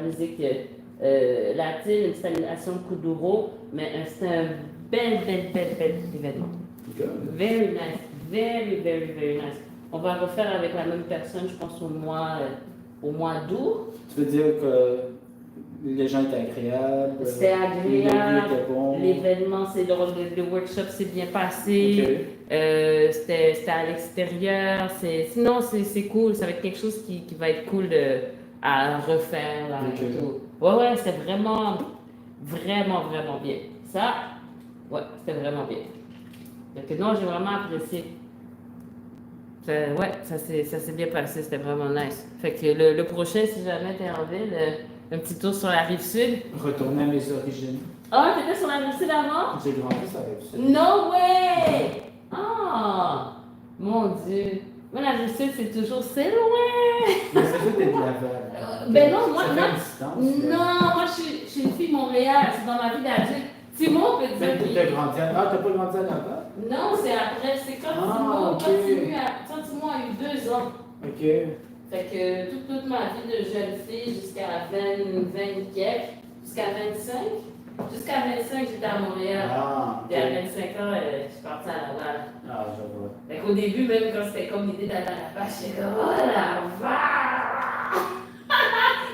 musique latine, une c'était animation Kuduro, mais c'était un bel événement. Ok. Very nice, very nice. On va refaire avec la même personne, je pense, au mois d'août. Tu veux dire que les gens étaient agréables? C'était agréable, Était bon. l'événement, le workshop s'est bien passé, Ok. c'était à l'extérieur, sinon c'est cool, ça va être quelque chose qui va être cool à refaire. Là, Ok. et tout. Ouais, c'était vraiment bien. Ça, ouais, c'était vraiment bien. Donc, non, j'ai vraiment apprécié. Ouais, ça s'est bien passé, c'était vraiment nice. Fait que le prochain, si jamais t'es en ville, un petit tour sur la rive sud. Retourner à mes origines. Ah, t'étais sur la rive sud avant? J'ai grandi sur la rive sud. No way! Ah! Mon Dieu! Moi, la rive sud, c'est toujours, c'est loin! Mais c'est juste de Laval. Ben non, moi, Ça fait non. une distance. Non, moi, je suis une fille de Montréal, c'est dans ma vie d'adulte. Simon peut dire Mais qu'il- t'as grandi à... Ah, t'as pas grandi à Laval? Non, c'est après, c'est quand Simon ok. quand Simon a eu 2 ans. Ok. Fait que toute ma vie de jeune fille jusqu'à 20 quelques, jusqu'à 25. Jusqu'à 25, j'étais à Montréal. Ah, ok. Et à 25 ans, je suis partie à Laval. Ah, je vois. Fait qu'au début, même quand c'était comme l'idée d'aller à Laval, j'étais comme, oh Laval!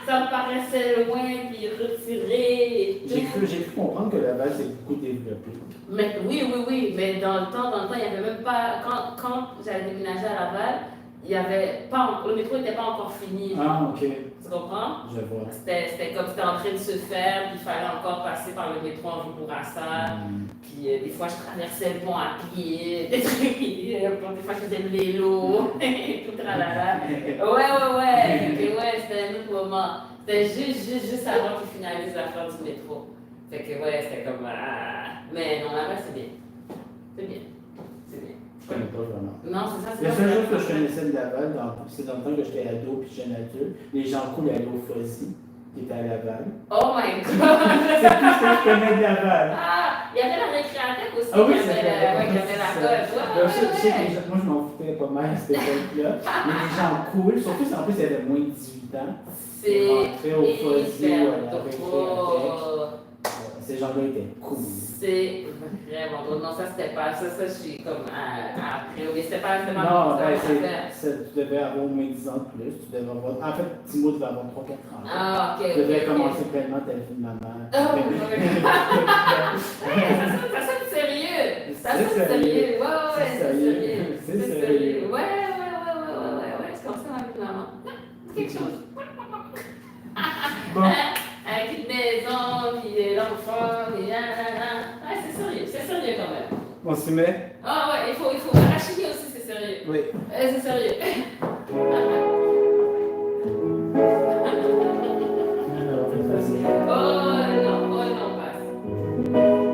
Ça me paraissait loin, puis retiré. J'ai cru comprendre que Laval s'est beaucoup développé. Mais, oui, mais dans le temps, il n'y avait même pas. Quand j'avais déménagé à Laval, il y avait pas. Le métro n'était pas encore fini. Ah, ok. Tu comprends? Je vois. C'était comme c'était en train de se faire, puis il fallait encore passer par le métro en rue Bourassa. Puis des fois, je traversais le pont à pied, des trucs, des fois, je faisais le vélo, tout tralala. Ouais. C'était un autre moment. C'était juste avant qu'ils finalisent la fin du métro. Fait que, ouais, c'était comme. Mais non, là-bas, c'est bien. C'est bien. Je connais pas vraiment. Non, c'est ça, c'est La pas seule ça. chose que je connaissais de Laval, c'est dans le temps que j'étais ado puis jeune adulte, les gens cool allaient au Fuzzy, qui était à Laval. Oh my god! C'est tout ce que je connais de Laval. Ah, il y avait la récréathèque aussi. Ah oui, qui avait la coche. Moi, je m'en foutais pas mal à cette époque-là. Mais les gens cool, surtout si en plus il y avait moins de 18 ans, C'est rentraient au Fuzzy ou à la hyper récréathèque. drôle. Ces gens-là étaient cool. C'est vraiment drôle. Non, ça c'était pas ça. Ça, je suis comme après. Mais c'était pas Non, mon ben, affaire. tu devais avoir au moins 10 ans de plus. Tu devais avoir, en fait, Timo devait avoir 3-4 ans. Ah, ok. Tu devais ok. commencer pleinement ta vie de maman. Oh, ça sonne sérieux. Ça sonne sérieux. Ouais, c'est sérieux. C'est sérieux. Ouais. C'est comme ça avec maman. C'est quelque chose. Bon, Avec une maison, puis l'enfant, puis ouais, c'est sérieux quand même. on s'y met. Ah ouais, il faut arracher aussi, c'est sérieux. Oui. C'est sérieux. Alors, c'est facile. Oh non, passe.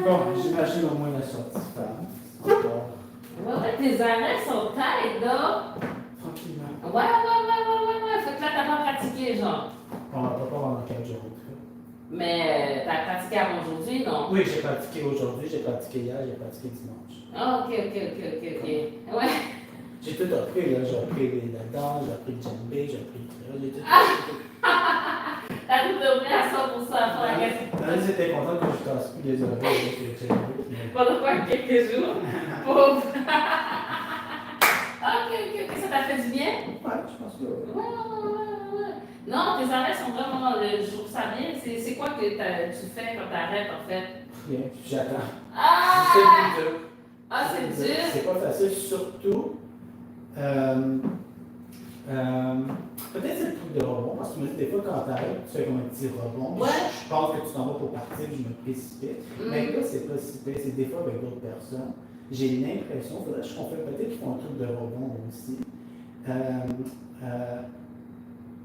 Bon, j'imagine au moins la sortie femme. Encore. Ouais, tes arrêts sont tight, là. Tranquillement. Ouais. Fait que là, t'as pas pratiqué, genre. On va pas pendant 4 jours. Mais t'as pratiqué avant aujourd'hui, non? Oui, j'ai pratiqué aujourd'hui, j'ai pratiqué hier, j'ai pratiqué dimanche. Ah, ok. Ouais. J'ai tout appris, là. J'ai appris la danse, j'ai appris le djembé, j'ai appris le j'ai tout T'as tout dormi à 100% pour la question. Nancy était contente que je casse plus les oreilles avec le djembé. Pendant quoi, quelques jours? Pauvre. Ok. Ça t'a fait du bien? Ouais, je pense que oui. Ouais. Non, tes arrêts sont vraiment. Je trouve ça bien. C'est quoi que tu fais quand t'arrêtes, en fait? Rien, j'attends. Ah! C'est dur. C'est dur? C'est pas facile, surtout. Peut-être c'est le truc de rebond, parce que des fois quand t'arrêtes, tu fais comme un petit rebond. Ouais. Je pense que tu t'en vas pour partir, je me précipite. Mais là, c'est pas si pire, c'est des fois avec d'autres personnes. J'ai l'impression, faudrait que je confère peut-être qu'ils font un truc de rebond aussi.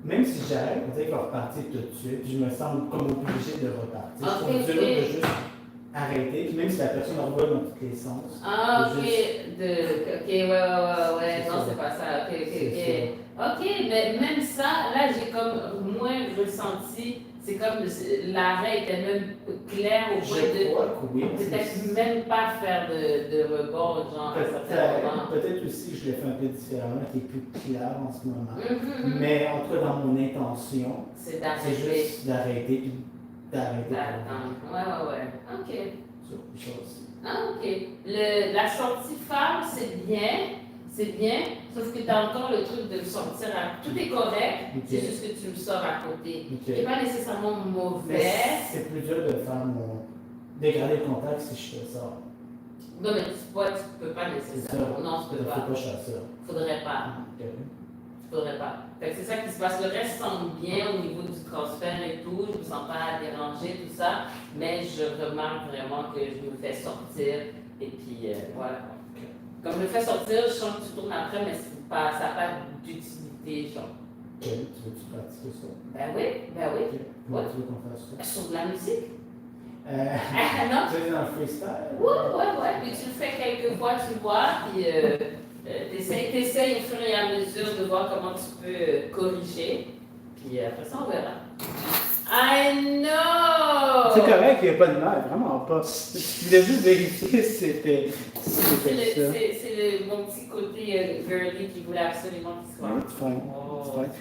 Même si j'arrête, on dirait qu'il va repartir tout de suite, puis je me sens comme obligé de repartir. Je trouve dur de juste arrêter, puis même si la personne envoie dans tous les sens. Ok, ouais. Non, c'est pas ça. Ok, mais même ça, là, j'ai comme moins ressenti. C'est comme l'arrêt était même clair au point Je crois que oui. peut-être même pas faire de rebond, genre à certains moments. Peut-être aussi que je l'ai fait un peu différemment, qui est plus clair en ce moment. Mais en tout cas, dans mon intention, c'est juste d'arrêter, puis d'arrêter. D'attendre. Ouais. Ok. Ça aussi. Ok. La sortie femme, c'est bien, sauf que tu as encore le truc de le sortir tout est correct, c'est juste que tu le sors à côté. Il n'est pas nécessairement mauvais. C'est plus dur de faire de garder le contact si je fais ça. Non, mais tu peux pas nécessairement. Non, tu peux pas. Faut pas chasser. Faudrait pas. Faudrait pas. Fait que c'est ça qui se passe. Le reste semble bien au niveau du transfert et tout. Je me sens pas dérangée, tout ça. Mais je remarque vraiment que je me fais sortir. Et puis, voilà. Comme je me fais sortir, je sens que tu tournes après, mais ça n'a pas d'utilité, genre. Ok, tu veux-tu pratiquer ça? Ben oui. Comment tu veux qu'on fasse ça? Sur de la musique? Non? Tu es dans le freestyle? Ouais. Puis tu le fais quelques fois, tu vois, puis t'essayes au fur et à mesure de voir comment tu peux corriger. Puis après ça, on verra. I know! C'est correct, il n'y a pas de mal, vraiment pas. Je voulais juste vérifier si c'était ça. C'est mon petit côté girly qui voulait absolument qu'il soit. C'est fine.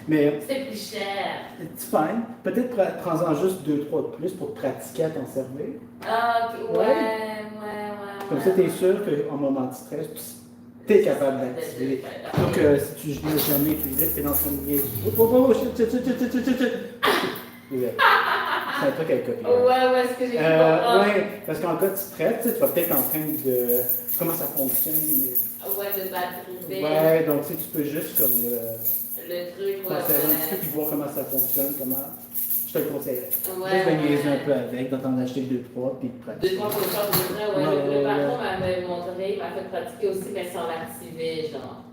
Mais c'est plus cher. c'est fine. Peut-être prends-en juste 2-3 de plus pour pratiquer à t'en servir. Ah, ok, ouais. Comme ça, tu es sûr qu'en moment de stress, tu es capable d'activer. Donc, si tu n'as jamais utilisé, tu es dans ton milieu. C'est un truc à copier. Ouais, ce que j'ai compris. Ouais, parce qu'en cas de stress, tu vas peut-être en train de. Comment ça fonctionne? De batterie. Ouais, donc tu peux juste comme le truc, un petit peu puis voir comment ça fonctionne, Je te le conseille. Juste de Ouais. niaiser un peu avec, d'en acheter 2-3 puis de pratiquer. 2-3 pour faire de vrai, Le patron m'avait montré, il m'a fait pratiquer aussi, mais sans l'activer, genre.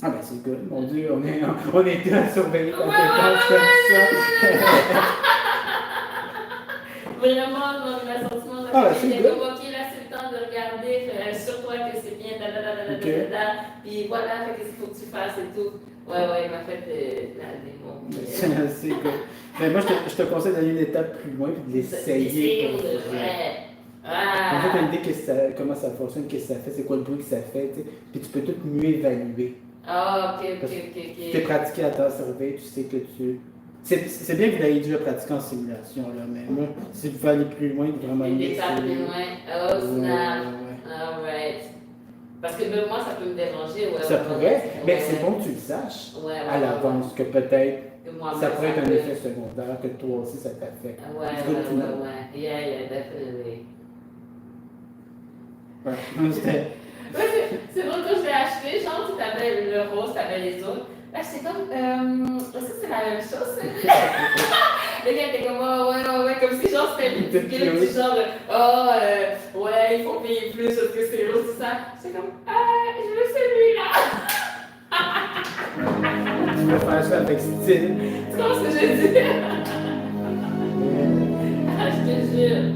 Ah ben c'est good, mon Dieu, on est à surveiller quand quelqu'un comme ça. Vraiment, dans le sentiment de c'est comme, ok, là c'est le temps de regarder, assure-toi que c'est bien, puis voilà, qu'est-ce qu'il faut que tu fasses et tout. Ouais, il m'a fait la démo. C'est good. Mais moi, je te conseille d'aller une étape plus loin et de l'essayer. Pour de vrai. En fait, tu as une idée comment ça fonctionne, qu'est-ce que ça fait, c'est quoi le bruit que ça fait, puis tu peux tout mieux évaluer. Ah, ok. Tu es pratiqué à t'en servir, tu sais que tu. C'est bien que vous ayez déjà pratiqué en simulation, là, mais moi, si vous voulez aller plus loin, vraiment une étape plus loin. Oh, snap. Alright. Parce que même moi, ça peut me déranger. Ça pourrait, mais c'est bon que tu le saches à l'avance, que peut-être ça pourrait être un effet secondaire, que toi aussi ça t'affecte. Ouais. Yeah, definitely. Ouais, c'est drôle quand je l'ai acheté, genre, tu avais le rose, tu avais les autres. Là, j'étais comme, est-ce que c'est la même chose? Le gars était comme, ouais, comme si genre c'était ridicule, genre, ouais, il faut payer plus parce que c'est rose, tout ça. J'étais comme, je veux celui-là! Tu veux faire ça avec style. Tu comprends ce que je veux dire? te jure.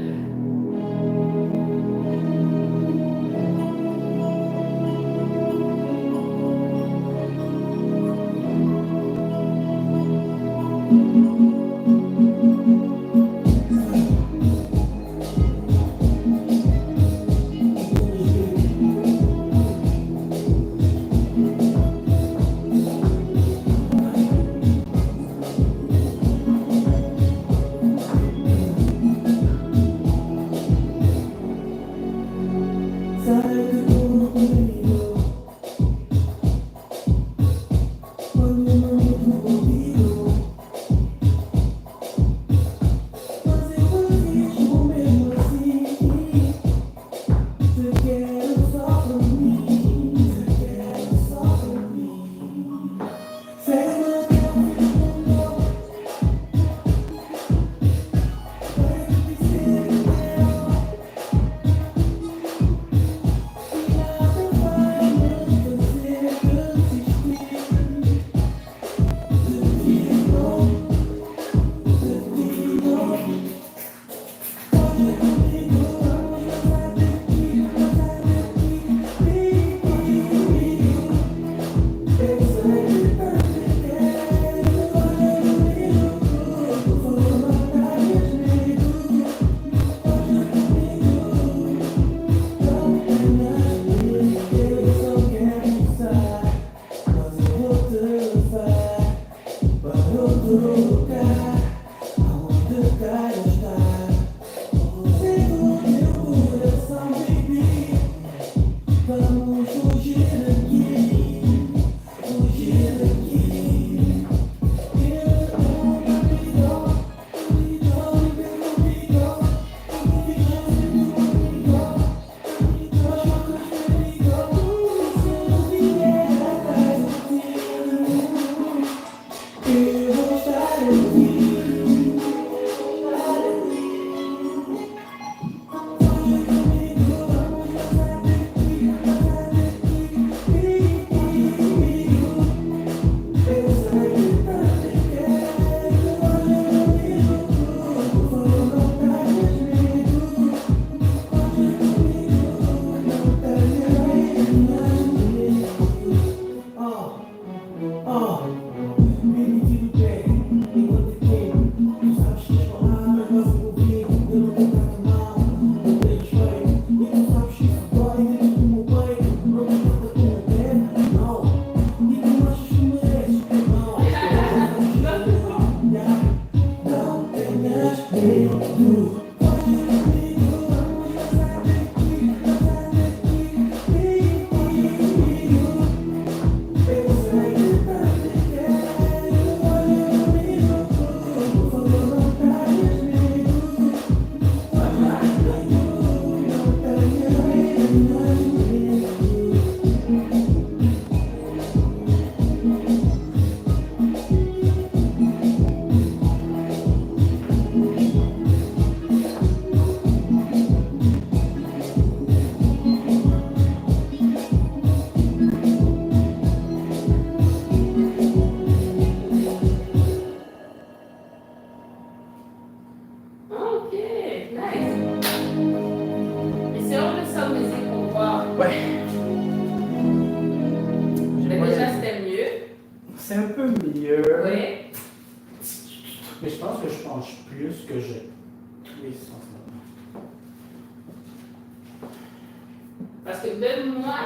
Parce que même moi,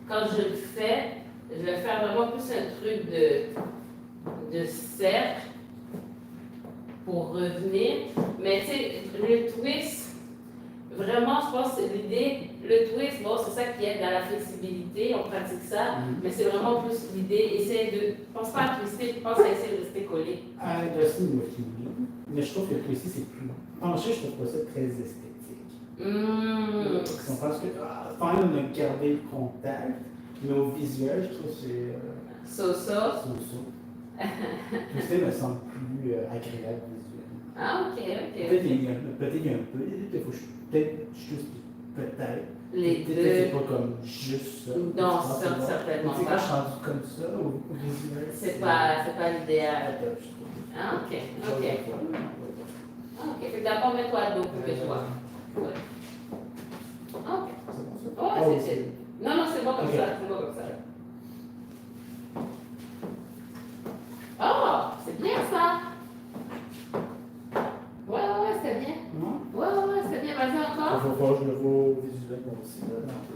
quand je le fais vraiment plus un truc de cercle pour revenir. Mais tu sais, le twist, vraiment, je pense que c'est l'idée. Le twist, bon, c'est ça qui aide à la flexibilité, on pratique ça, mais c'est vraiment plus l'idée. Essaye de. Pense pas à twister, pense à essayer de rester collé. Mais je trouve que le twister, c'est plus. Pencher, je trouve pas ça très esthétique. Parce que quand même, on a gardé le contact, mais au visuel, je trouve que c'est. So-so. Twister me semble plus agréable visuellement. Ah, ok. Peut-être il y a un peu. Il faut peut-être juste. Peut-être. Les deux. C'est pas comme juste ça. Non, certainement pas. Quand je suis rendu comme ça, au visuel. C'est pas l'idéal. Je trouve. Ah, ok. que d'abord, mets-toi à dos pour que je vois. Ouais. Ok. Ouais, c'est. Non, non, c'est bon comme ça. C'est bon comme ça. Oh, c'est bien ça. Ouais, c'est bien. Ouais, c'est bien. Vas-y encore. Il faut voir, je le vois visuellement aussi.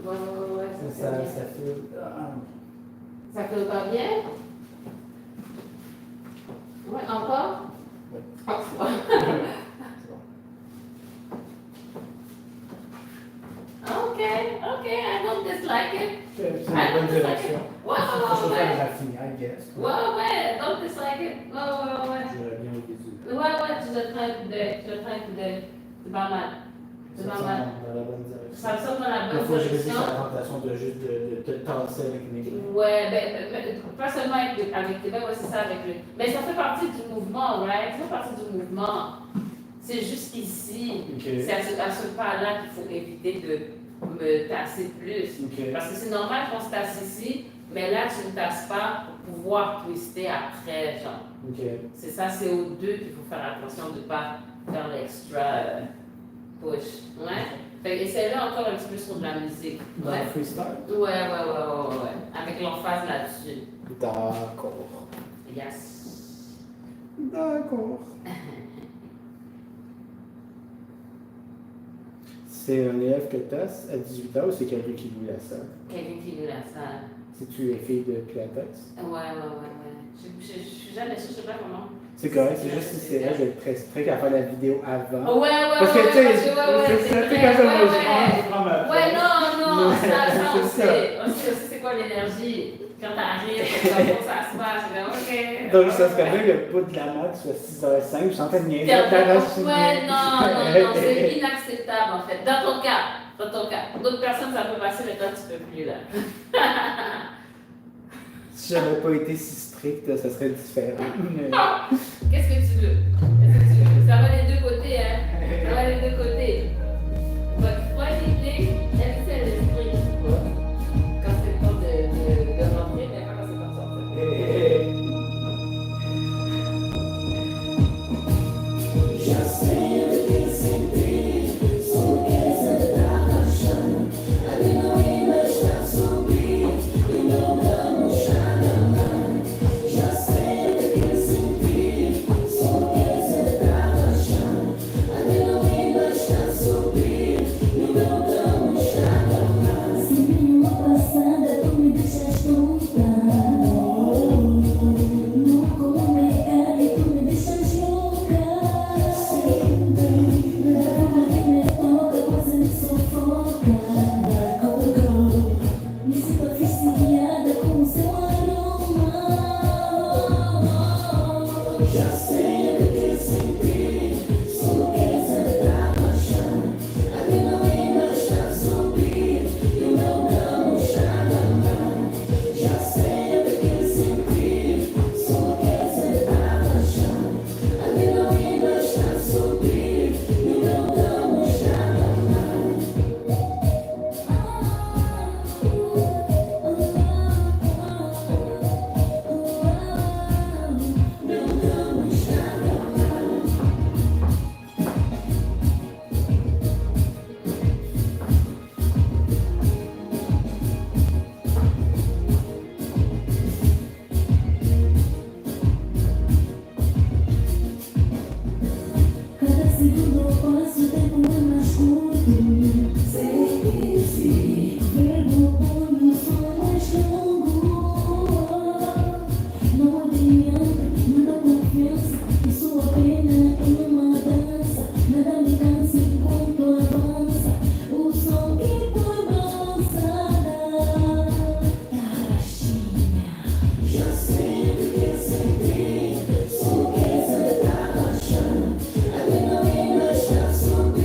Ouais, ça fait. Ça fait pas bien? Ouais, encore? Ouais. Okay, I don't dislike it. C'est une bonne direction. Ouais. Raffiné, I guess. Ouais, don't dislike it. Ouais. J'aurais bien au visuel. Ouais, tu le traînes de. C'est pas mal. C'est pas mal. Dans la bonne direction. Ça me semble dans la bonne Il faut que je réduise direction. la tentation de juste de te tasser avec mes mains. Ouais, pas seulement avec tes mains, ouais, c'est ça avec le. Mais ça fait partie du mouvement, right? Ça fait partie du mouvement. C'est juste ici, c'est à ce pas-là qu'il faut éviter de me tasser plus. Parce que c'est normal qu'on se tasse ici, mais là, tu ne tasses pas pour pouvoir twister après, genre. C'est ça, c'est aux deux qu'il faut faire attention de ne pas faire l'extra push. Ouais? Fait que essaye-le encore un petit peu sur de la musique. Ouais. Freestyle? Ouais. Avec l'emphase là-dessus. D'accord. Yes. D'accord. C'est un élève que tu as à 18 ans ou c'est quelqu'un qui loue la salle? Quelqu'un qui loue la salle. Si tu es fille de Pilates? Ouais. Je suis jamais sûre, je sais pas comment. C'est correct, c'est juste si c'est elle, je vais être très strict à faire la vidéo avant. Ouais. Parce que tu sais, c'est quand ça, moi je prends ma place. Ouais, non, ça on sait. On sait aussi c'est quoi l'énergie. Quand t'arrives, comment ça se passe, ok. Donc ça se permet le pas de la mat soit 6h05, je suis en train de niaiser. Ouais, non, c'est inacceptable en fait. Dans ton cas. Pour d'autres personnes, ça peut passer, mais toi, tu peux plus là. Si j'avais pas été si strict, ça serait différent. Qu'est-ce que tu veux? Ça va les deux côtés, hein? Ça va les deux côtés. Votre qualité, elle sait l'esprit. Quand c'est le temps de rentrer, mais pas quand c'est le temps de sortir. So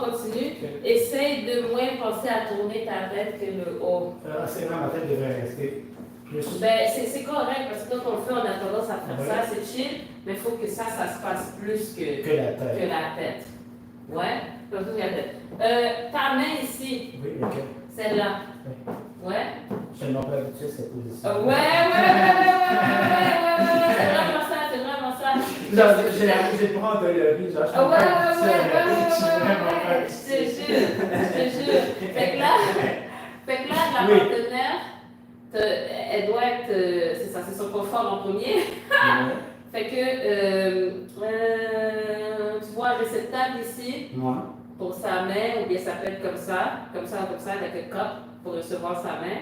on continue. Essaye de moins penser à tourner ta tête que le haut. C'est vrai, ma tête devrait rester plus. Ben, c'est correct, parce que quand on le fait, on a tendance à faire ça, c'est chill, mais il faut que ça se passe plus que la tête. Que la tête. Ouais, comme ça, la tête. Ta main ici. Oui, laquelle? Celle-là. Oui. Ouais. Je suis tellement pas habitué à cette position. Ouais. C'est vraiment ça. J'ai pas endolorie, genre, je suis je te jure. Fait que là, la partenaire, elle doit être, c'est ça, c'est son confort en premier. Fait que, tu vois un réceptacle ici, pour sa main, ou bien ça peut être comme ça, avec un cup pour recevoir sa main.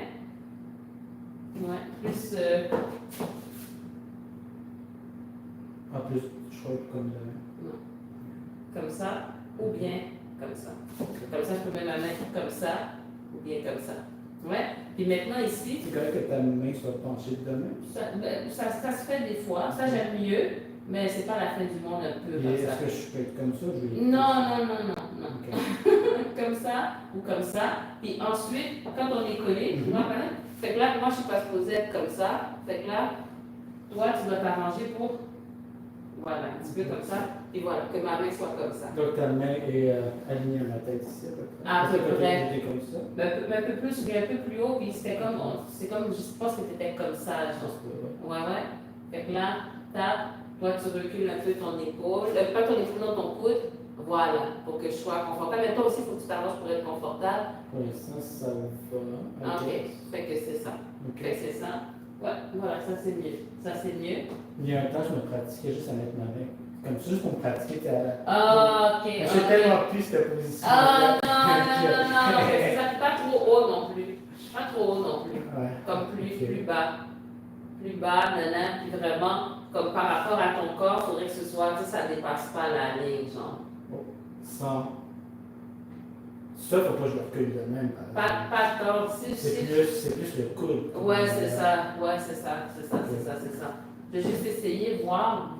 Ouais, plus. En plus, je crois que comme Non. Comme ça, ou bien comme ça. Comme ça, je peux mettre ma main comme ça, ou bien comme ça. Ouais. Puis maintenant ici. C'est correct que ta main soit penchée de même? Ça se fait des fois. Ça, j'aime mieux, mais c'est pas la fin du monde un peu comme ça. Est-ce que je peux être comme ça? Non. Okay. Comme ça ou comme ça. Puis ensuite, quand on est collé, tu vois, fait que là, moi, je suis pas supposée être comme ça. Fait que là, toi, tu dois t'arranger pour. Voilà, un petit peu comme ça. Et voilà, que ma main soit comme ça. Donc ta main est alignée à ma tête ici à peu près? À peu près. Comme ça? Un peu plus, un peu plus haut, puis c'était comme, c'est comme, je pense que tu étais comme ça. Ouais. Fait que là, toi tu recules un peu ton épaule, pas ton épaule, non, ton coude. Voilà, pour que je sois confortable. Mais toi aussi, il faut que tu t'arranges pour être confortable. Pour l'instant, ça va. Ok, fait que c'est ça. Fait que c'est ça. Ouais, voilà, ça c'est mieux. Il y a un temps, je me pratiquais juste à mettre ma main. Comme ça, juste pour me pratiquer. Ok. J'ai tellement plus cette position. Non, c'est ça. Pas trop haut non plus. Ouais. Comme plus bas. Plus bas, puis vraiment, comme par rapport à ton corps, il faudrait que ce soit, tu sais, ça dépasse pas la ligne, genre. Sans. Ça, faut pas que je le recule de même. Pas tant. C'est plus le coude. Ouais, c'est ça. Je vais juste essayer, voir.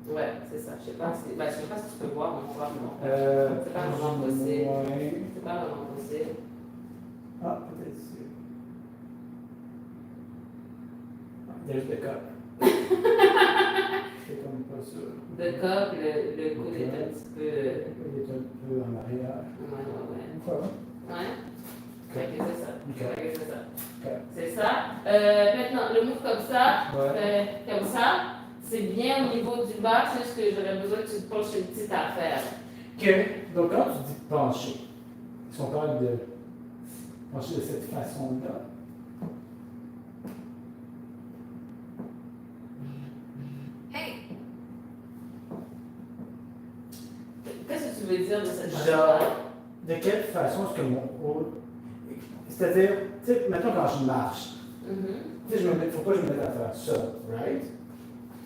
Ouais, c'est ça. Je sais pas si tu peux voir, mais on va voir. C'est pas vraiment possible. Ouais. C'est pas vraiment possible. Ah, peut-être c'est. There's the cup. C'est comme pas ça. Le corps, le coude est un petit peu. Il est un peu en arrière. Ouais. Fait que c'est ça. Okay. C'est ça. Maintenant, le move comme ça, c'est bien au niveau du bas, c'est juste que j'aurais besoin que tu te penches une petite affaire. Ok. Donc quand tu dis pencher, est-ce qu'on parle de pencher de cette façon-là? Qu'est-ce que tu veux dire de cette façon-là? De quelle façon est-ce que mon haut. C'est-à-dire, tu sais, maintenant quand je marche, tu sais, il ne faut pas que je me mette à faire ça, right?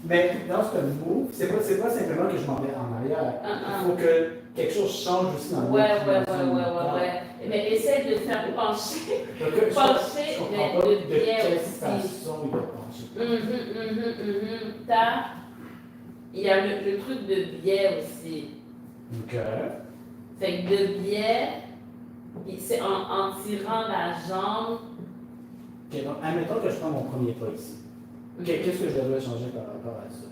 Mais dans ce move, c'est pas simplement que je m'en vais en arrière. Il faut que quelque chose change aussi dans le Ouais. Mais essaie de le faire pencher. Pencher, mais de biais aussi. Façon il va pencher. Il y a le truc de biais aussi. Ok. Fait que de biais, c'est en tirant la jambe. Ok, donc admettons que je prends mon premier pas ici. Qu'est-ce que je devrais changer par rapport à ça?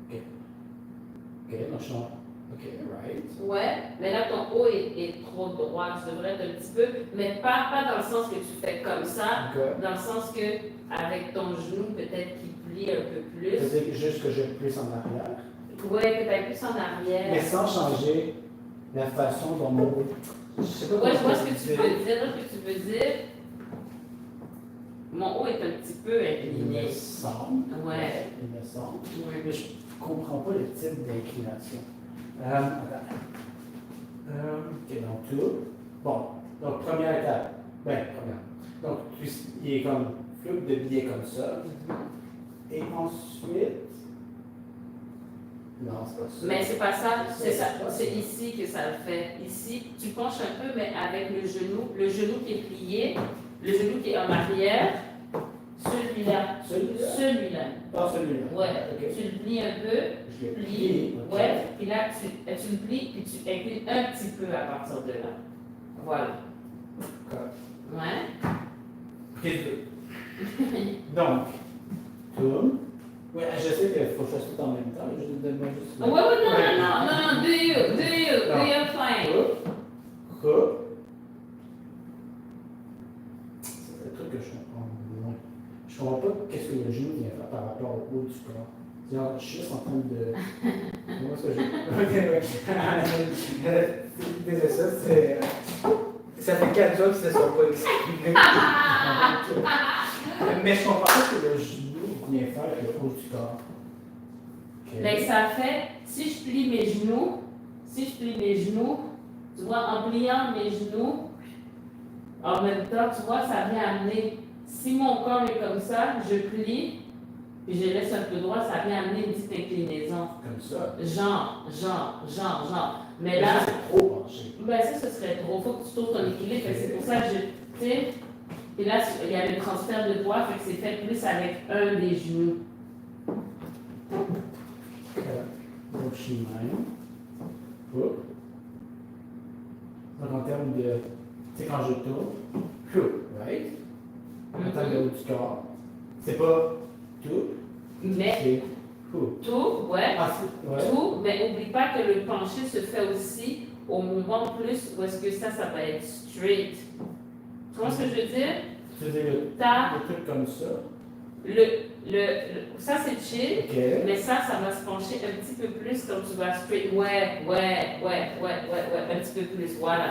Ok, donc je change. Ok, right. Ouais, mais là ton haut est trop droit, tu devrais être un petit peu, mais pas dans le sens que tu fais comme ça, dans le sens que avec ton genou peut-être qu'il plie un peu plus. C'est juste que je plisse en arrière. Ouais, peut-être plus en arrière. Mais sans changer la façon dont mon haut. Je sais pas. Ouais, je vois ce que tu veux dire. Mon haut est un petit peu incliné. Il me semble. Ouais. Il me semble. Ouais. Mais je ne comprends pas le type d'inclination. Ok, donc tout. Bon, donc première étape. Donc, il est comme flou de biais comme ça. Et ensuite. Non, c'est pas ça. Mais c'est pas ça, c'est ça. C'est ici que ça le fait. Ici, tu penches un peu, mais avec le genou qui est plié, le genou qui est en arrière, celui celui-là. Celui-là? Celui-là. Pas celui-là. Ouais. Ok. Tu le plies un peu. Je l'ai Plié. plié. Ok. Ouais. Puis là, tu le plies, puis tu inclines un petit peu à partir de là. Voilà. Ok. Ouais. Ok. Donc, tourne. Oui, je sais qu'il faut que je fasse tout en même temps. Donne-moi juste. Ouais, ouais, non. Do you fine. Coupe. C'est le truc que je comprends moins. Je comprends pas qu'est-ce que le genou vient faire par rapport au haut du corps. Genre, je suis juste en train de. Comment est-ce que je. Désolé, ça, c'est. Ça fait 4 jours que ça ne soit pas exprimé. Mais je comprends pas ce que le genou vient faire avec le haut du corps. Okay. Ben, ça fait, si je plie mes genoux, tu vois, en pliant mes genoux, en même temps, tu vois, ça vient amener, si mon corps est comme ça, je plie, puis je laisse un peu droit, ça vient amener une petite inclinaison. Comme ça. Genre. Mais là, c'est trop penché. Ben ça, ce serait trop. Faut que tu trouves ton équilibre. Fait que c'est pour ça que je tire. Et là, il y a le transfert de poids, fait que c'est fait plus avec un des genoux. Donc, je suis même. Oups. Donc, en termes de. Tu sais, quand je tourne, right? En termes de haut du corps, c'est pas tout. Mais C'est tout, ouais. Ah, ouais. Tout, mais n'oublie pas que le penché se fait aussi au moment plus où est-ce que ça va être straight. Tu vois ce que je veux dire? Tu veux dire le truc comme ça? Ça c'est chill, Ok. mais ça va se pencher un petit peu plus quand tu vas straight. Ouais, un petit peu plus, voilà.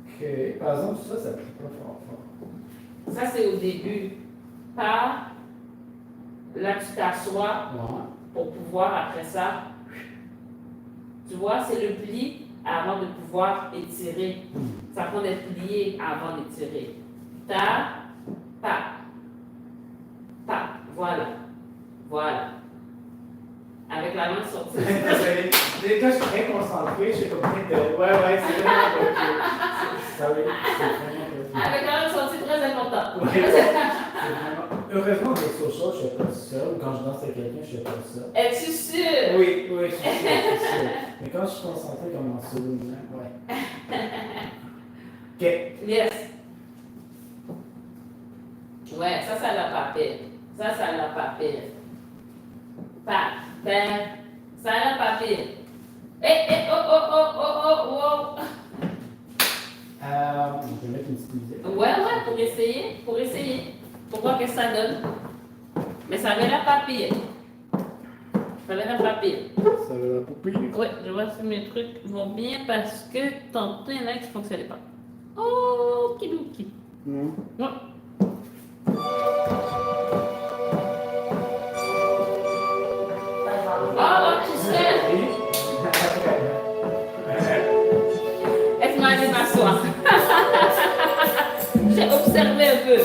Ok. Par exemple, ça plie pas fort. Ça c'est au début. Pas, là tu t'assois Ouais. pour pouvoir après ça, tu vois, c'est le pli avant de pouvoir étirer. Ça prend d'être plié avant d'étirer. Tape. Voilà. Avec la main sortie. Dès que je suis très concentré, je suis comme de. Ouais, c'est vraiment ok. C'est vraiment ok. Avec la main sortie, très important. Ouais, c'est vraiment. Heureusement, avec social, je fais pas ça. Ou quand je danse avec quelqu'un, je fais pas ça. Es-tu sûr? Oui, je suis sûr. Mais quand je suis concentré comme en solo, ouais. Ok. Yes. Ouais, ça l'a pas pire. Ça l'a pas pire. Ça l'a pas pire. Oh. Je vais mettre une petite musique. Ouais, pour essayer. Pour voir ce que ça donne. Mais ça avait l'air pas pire. Ça avait l'air pas pire. Ça va la poupée. Ouais, je vois si mes trucs vont bien parce que tantôt il y en a qui ne fonctionnaient pas. Oh, kilouki. Ouais. Tu sais. Laisse-moi aller m'asseoir. J'ai observé un peu.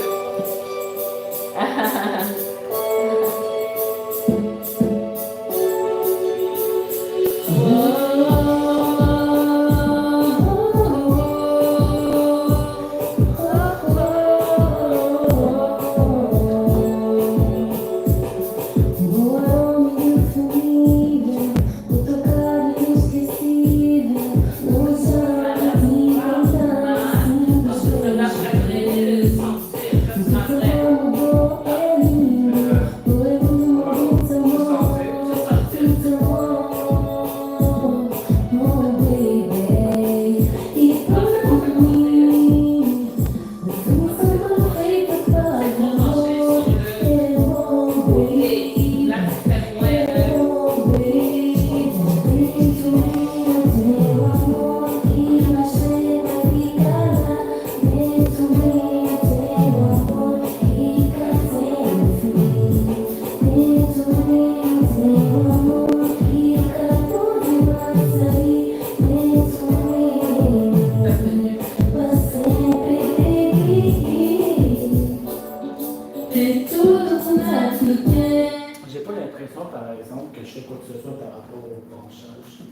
J'ai pas l'impression, par exemple, que je fais quoi que ce soit par rapport au penchage.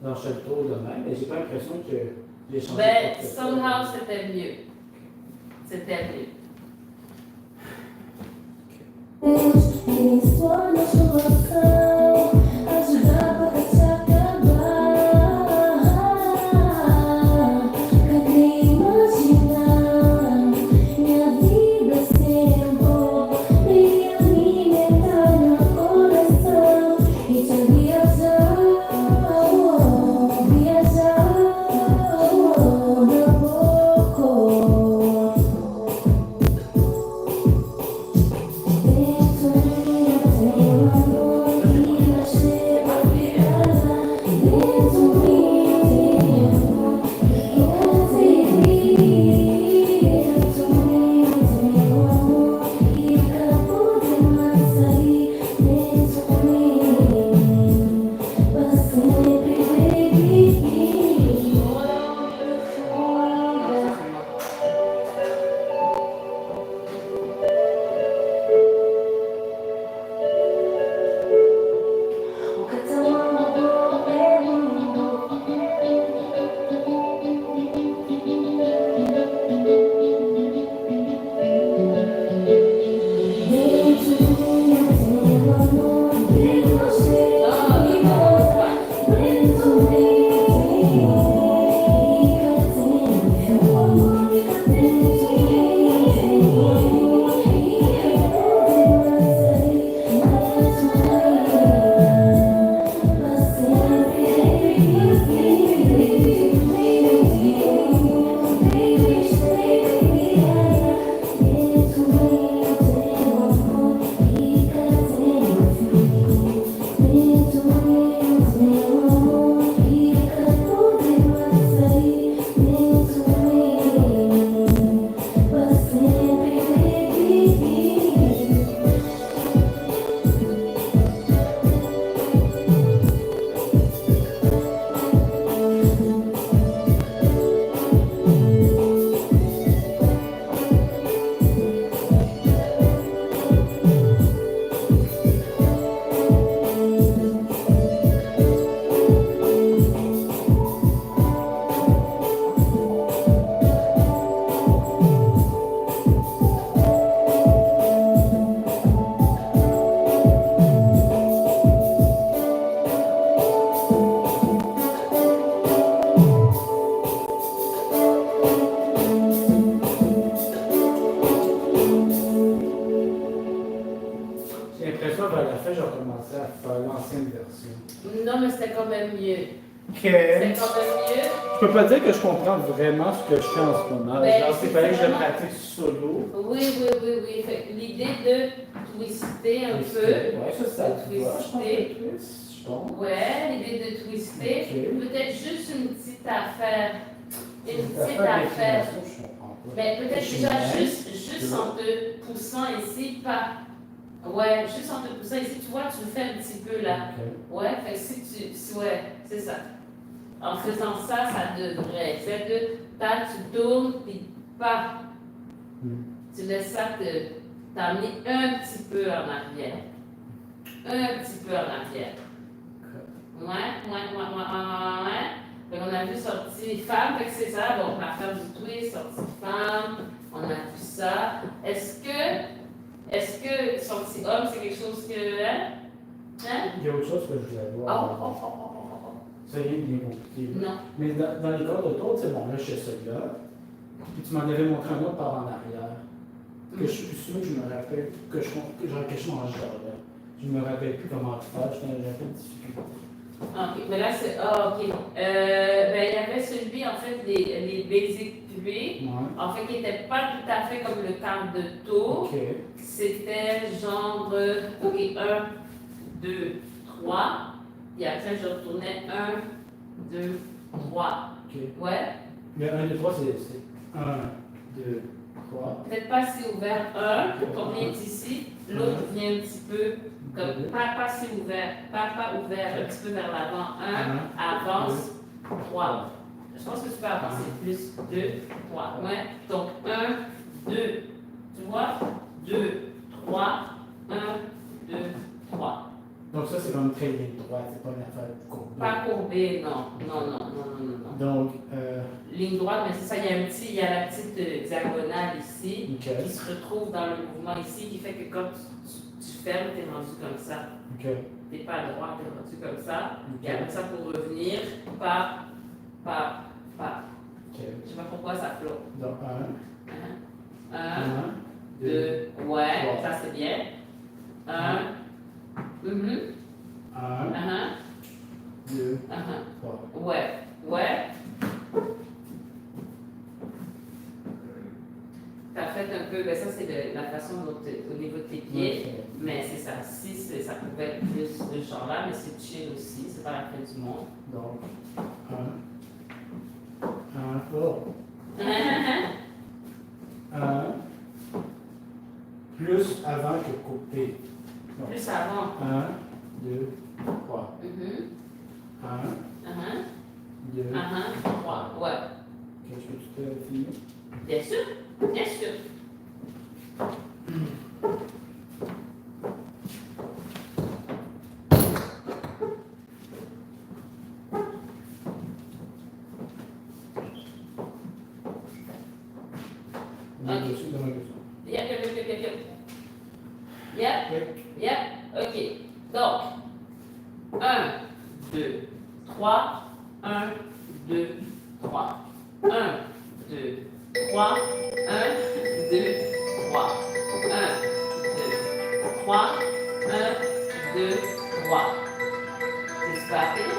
Non, je fais le tour de même, mais j'ai pas l'impression que j'ai changé. Ben, somehow c'était mieux. C'était mieux. Ok. J'ai l'impression qu'à la fin, j'ai recommencé à faire l'ancienne version. Non, mais c'était quand même mieux. Que C'était quand même mieux. je peux pas dire que je comprends vraiment ce que je fais en ce moment. Ben, Genre, c'est fallait que je vraiment- pratique solo. Oui. Fait que l'idée de twister un peu. Ouais, ça de te va, je pense, twister. le twist, je pense. Ouais, l'idée de twister. Ok. Peut-être juste une petite affaire. Une Ça petite fait affaire. l'inclination, je comprends pas. Mais peut-être Je déjà suis juste en te poussant ici, pas. Ouais, juste en te poussant ici, tu vois, tu le fais un petit peu là. Ok. Ouais, fait que ouais, c'est ça. En faisant ça, ça devrait. C'est que là, tu tournes, puis pas. Tu laisses ça t'amener un petit peu en arrière. Un petit peu en arrière. Ouais. Fait qu'on a vu sortie femme, fait que c'est ça. Donc, la femme du twist, sortie femme. On a vu ça. Est-ce que sortie homme, c'est quelque chose que. Hein? Il y a autre chose que je voulais voir. Ça y est, bien compliqué. Non. Mais dans les cordes autour, tu sais, bon, là, je fais celui-là. Puis tu m'en avais montré un autre par en arrière. Que je suis plus sûr que je me rappelle, que je mange là. Je me rappelle plus comment faire, j'ai un peu de difficulté. Ok, mais là c'est. Ah, ok. Ben, il y avait celui, en fait, les basic 3. Ouais. En fait, qui n'était pas tout à fait comme le quart de tour. Ok. C'était genre. Ok, 1, 2, 3. Et après, je retournais 1, 2, 3. Ok. Ouais. Le 1, 2, 3, c'est 1, 2, 3. Peut-être pas si ouvert 1, ton pied est ici. L'autre vient un petit peu comme pas si ouvert, pas ouvert, un petit peu vers l'avant. 1, avance, 3. Je pense que tu peux avancer plus. 2, 3. Ouais. Donc 1, 2. Tu vois? 2, 3. 1, 2, 3. Donc ça, c'est comme très ligne droite, c'est pas une affaire courbée. Pas courbé, non. Donc, ligne droite, mais c'est ça, il y a la petite diagonale ici okay. qui se retrouve dans le mouvement ici, qui fait que quand tu fermes, tu es rendu comme ça. Okay. Tu n'es pas à droite, tu es rendu comme ça. Okay. Et après ça, pour revenir, pas. Okay. Je sais pas pourquoi ça flotte. Donc, 1, 2, ouais, ça c'est bien. 1, 2, 3. Ouais. Tu as fait un peu, ben ça c'est la façon dont au niveau de tes pieds, mais c'est ça. Si ça pouvait être plus de ce genre-là, mais c'est chill aussi, c'est pas la fin du monde. Donc, 1 plus avant que côté. Donc, plus avant. 1, 2, 3. 1, 2, 3. Ouais. Ok, je peux tout finir? Bien sûr, bien sûr. Yep. OK. Donc, 1, 2, 3. 1, 2, 3. 1, 2, 3. 1, 2, 3. 1, 2, 3. 1, 2, 3. C'est super pire.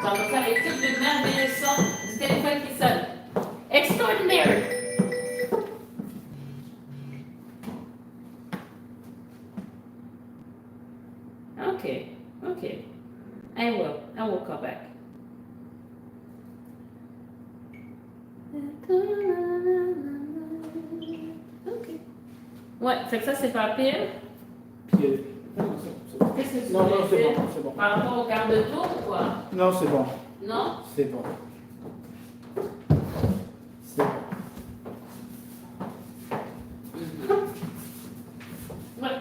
Donc, ça avec tout le merveilleux son du téléphone qui sonne. Extraordinaire! Okay. I will come back. Ok. Ouais, fait que ça c'est pas pire. Puis, Qu'est-ce que tu non, voulais c'est dire? bon, c'est bon. Par rapport au quart de tour ou quoi? Non, c'est bon. Non? C'est bon. C'est bon. Ouais.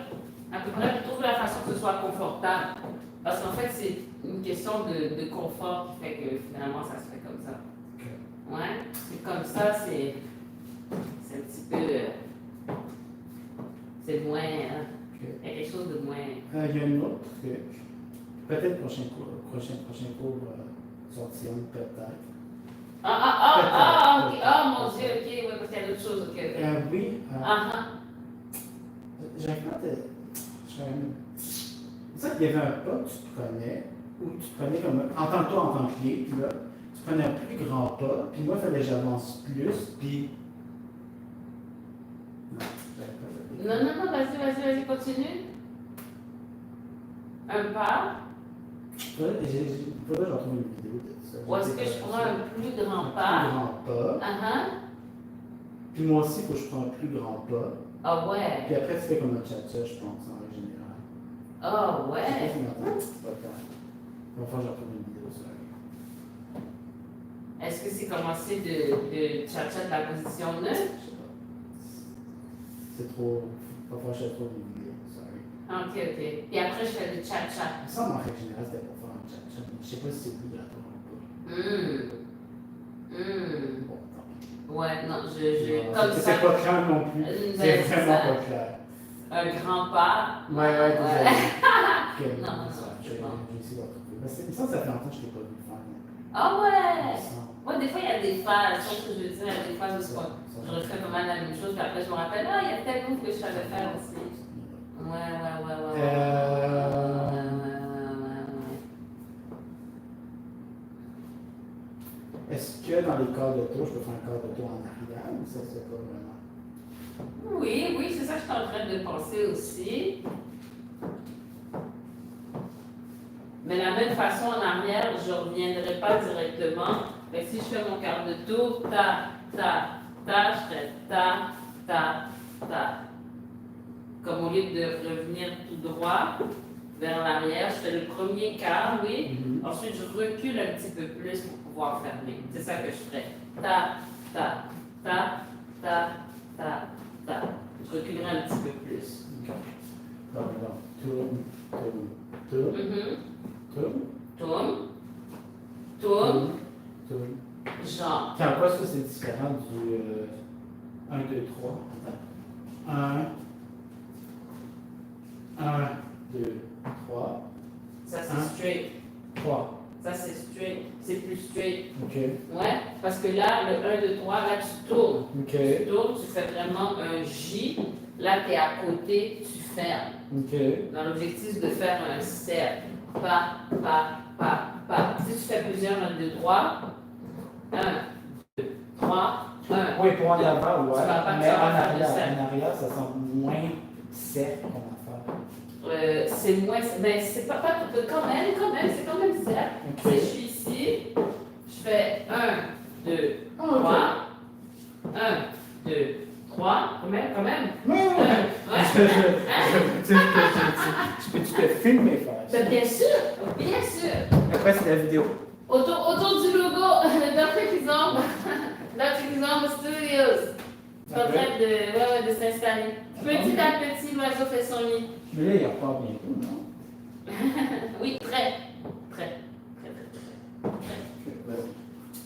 À peu près, je trouve la façon que ce soit confortable. Parce qu'en fait, c'est une question de confort qui fait que finalement, ça se fait comme ça. Ouais. C'est comme ça, c'est un petit peu. C'est moins. Hein? Il y a quelque chose de moins. Il y a une autre truc. Peut-être prochain cours sortir peut-être. Ok. Ah, mon Dieu, ok. Ouais, parce qu'il y a d'autres choses. Ok. Oui. C'est ça qu'il y avait un pas que tu te prenais, où tu te prenais comme en tant que toi, en tant que pied, puis là, tu prenais un plus grand pas, puis moi, il fallait que j'avance plus, puis. Non, vas-y, continue. Un pas. Faudrait que je retrouve une vidéo de ça. Ou est-ce que je prends un plus grand pas? Un plus grand pas. Puis moi aussi, il faut que je prenne un plus grand pas. Ah ouais. Puis après, tu fais comme un cha-cha, je pense, en règle générale. Ah ouais. Je sais pas si m'entends, c'est pas clair. Il va falloir que je retrouve une vidéo sur Est-ce que c'est commencer de cha-cha de la position 9? Je sais pas. C'est trop. Il va falloir que je retrouve une vidéo, sorry. Ok. Puis après, je fais le cha-cha. Il me semble en règle générale, c'était pour faire un cha-cha. Je sais pas si c'est obligatoire ou pas. Bon, tant pis. Ouais, non, comme ça. C'est pas clair non plus. C'est vraiment pas clair. Un grand pas. Ouais. Ok, Non, je vais essayer de retrouver. Mais ça fait longtemps que je t'ai pas vu faire. Ah ouais! Moi, des fois, il y a des phases, c'est ce que je veux dire, il y a des phases où je refais pas mal la même chose, puis après, je me rappelle, il y a tel move que je savais faire aussi. Ouais. Est-ce que dans les quarts de tour, je peux faire un quart de tour en arrière ou ça, c'est pas vraiment? Oui, c'est ça que je suis en train de penser aussi. Mais de la même façon, en arrière, je ne reviendrai pas directement. Mais si je fais mon quart de tour, ta, je ferai ta. Comme au lieu de revenir tout droit vers l'arrière, je fais le premier quart, oui. Ensuite, je recule un petit peu plus pour pouvoir fermer. C'est ça que je ferai. Ta. Je reculerai un petit peu plus. Ok. Donc, tourne. tourne. Tourne. Genre. Puis en quoi ça c'est différent du 1, 2, 3? 1, 2, 3. Ça c'est straight. 3. Ça c'est straight. C'est plus straight. OK. Ouais, parce que là, le 1, 2, 3, là tu tournes. OK. Tu tournes, tu fais vraiment un J. Là, tu es à côté, tu fermes. OK. Dans l'objectif de faire un cercle. Pas. Si tu fais plusieurs 1, 2, 3, 1, 2, 3, 1. Oui, pour en avant, ouais. Tu vas pas Mais en faire de cercle. arrière, ça semble moins cercle qu'on va faire. C'est moins. Mais c'est pas quand même, c'est quand même cercle. OK. Si je suis ici, je fais 1, 2, Ah, 3. OK. 1, 2, 3. Quand même. Oui, oui. Ouais. Je peux-tu te filmer faire ça? Ben, bien sûr. Après, c'est la vidéo. Autour du logo Dr. Kizomba Studios. C'est en train de s'installer. Petit à petit, l'oiseau fait son nid. Mais là, il repart bientôt, non? Oui, très.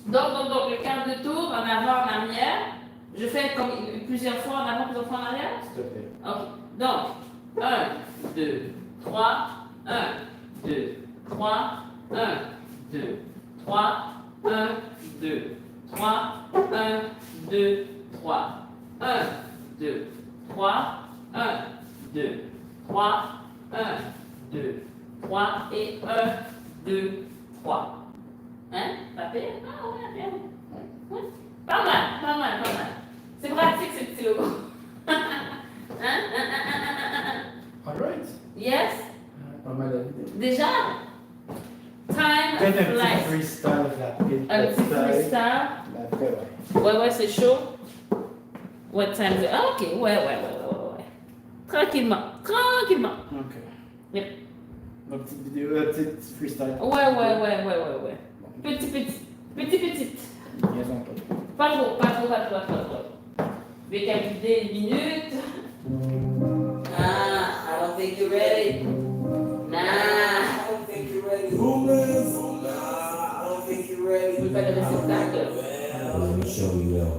Donc, le quart de tour, en avant, en arrière. Je fais comme plusieurs fois en avant, plusieurs fois en arrière. S'il te plaît. Ok. Donc, 1, 2, 3, 1, 2, 3, 1, 2, 3, 1, 2, 3, 1, 2, 3, 1, 2, 3, 1, 2, 3, 1, 2, 3 et 1, 2, 3. Hein? Pas pire? Ah ouais, bien. Ouais. Pas mal. C'est pratique ce petit logo. Alright. Yes? Pas mal la vidéo. Déjà? Time Peut-être un petit flies. freestyle rapide. Un petit freestyle. Mais après, ouais. Ouais, c'est chaud. What time is it? Ah, ok, ouais. Tranquillement. OK. Yep. Ma petite vidéo, petit freestyle. Ouais. Petite. Liaison pas. Pas trop. Décapiter une minute. I don't think you're ready. Nah. I don't think you're ready. I don't think you're ready. Vous faites le réceptacle. Let me show you out.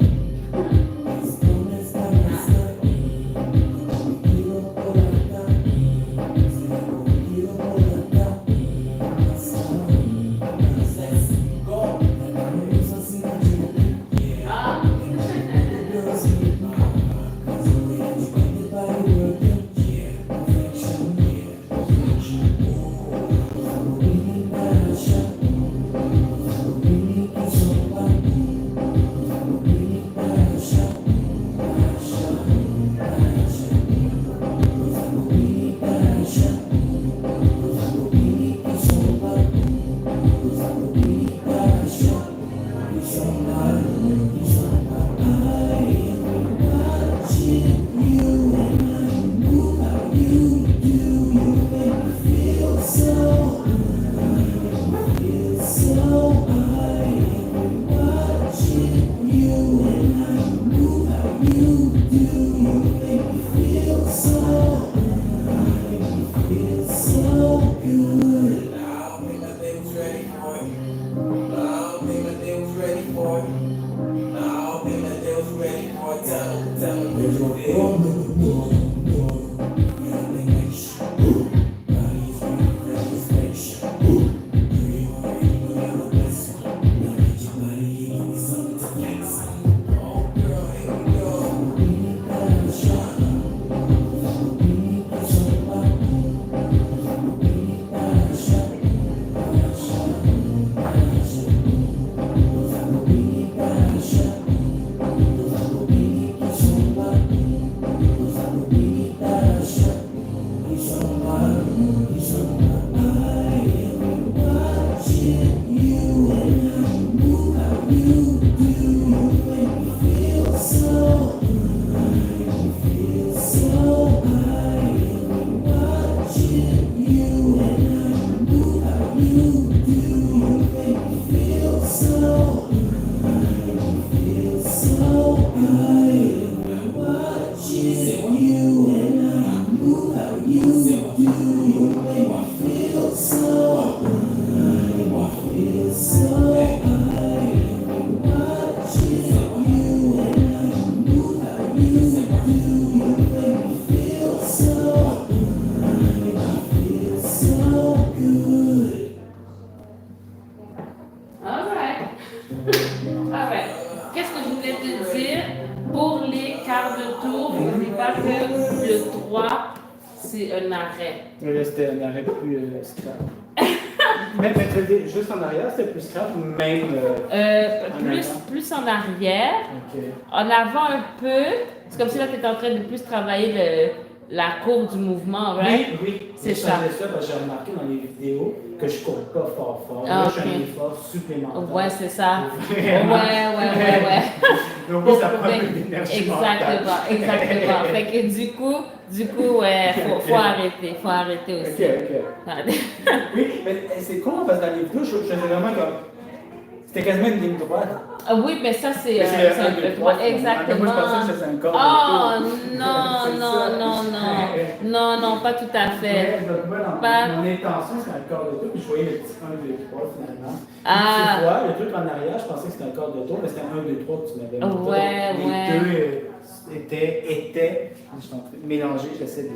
c'est un arrêt. Mais là, c'était un arrêt plus scrap. mais juste en arrière, c'était plus scrap ou même. Plus en arrière. Ok. En avant un peu. C'est comme si là, tu étais en train de plus travailler la courbe du mouvement, right? Oui, C'est je ça. faisais ça parce que j'ai remarqué dans les vidéos que je cours pas fort. Ah, Là, j'ai ok. un effort supplémentaire. Ouais, c'est ça. Vraiment. Ouais. Donc, Pour ça prend trouver- une énergie mentale. Exactement. Fait que du coup, ouais, faut arrêter aussi. Ok. Oui, mais c'est con parce que dans les vidéos, je faisais vraiment comme. C'était quasiment une ligne droite. Ah oui, mais ça, c'est Mais c'est un, deux, trois. exactement. Moi, je pensais que c'était un corps Oh, de non, pas tout à fait. Donc, moi, Pas- mon intention, c'était un corps d'auto, puis je voyais le petit 1, 2, 3 finalement. Ah. Tu vois, le truc en arrière, je pensais que c'était un corps d'auto, mais c'était 1, 2, 3 que tu m'avais montré. Ouais, Donc, ouais. les deux étaient je suis en train de mélanger, j'essaie de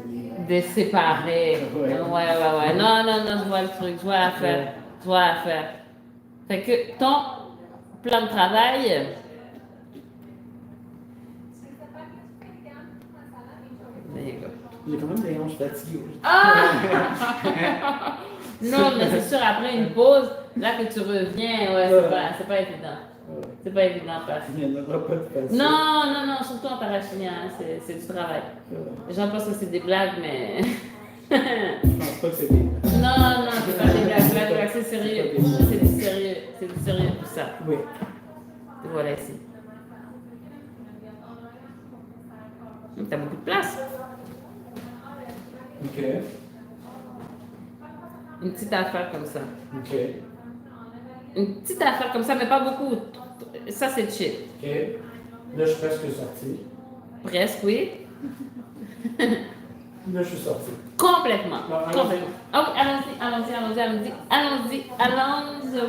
les. De séparer. Ouais. Ouais. Non, je vois le truc, je vois l'affaire. Fait que ton plan de travail. There you go. J'ai quand même des hanches fatiguées. Non, mais c'est sûr, après une pause, là que tu reviens, ouais, c'est pas évident. C'est pas évident parce que. Il n'y en aura pas de facile. Non, surtout en parachinia, hein, c'est du travail. Les gens pensent que c'est des blagues, mais. Je pense pas que c'est des. Non, c'est pas des blagues, c'est sérieux. C'est du sérieux tout ça. Oui. Voilà ici. T'as beaucoup de place. Ok. Une petite affaire comme ça. Ok. Une petite affaire comme ça, mais pas beaucoup. Ça, c'est chill. Ok. Là, je suis presque sorti. Presque, oui. Là, je suis sorti. Complètement. Bon, allons-y. Complètement. Ah oui, allons-y.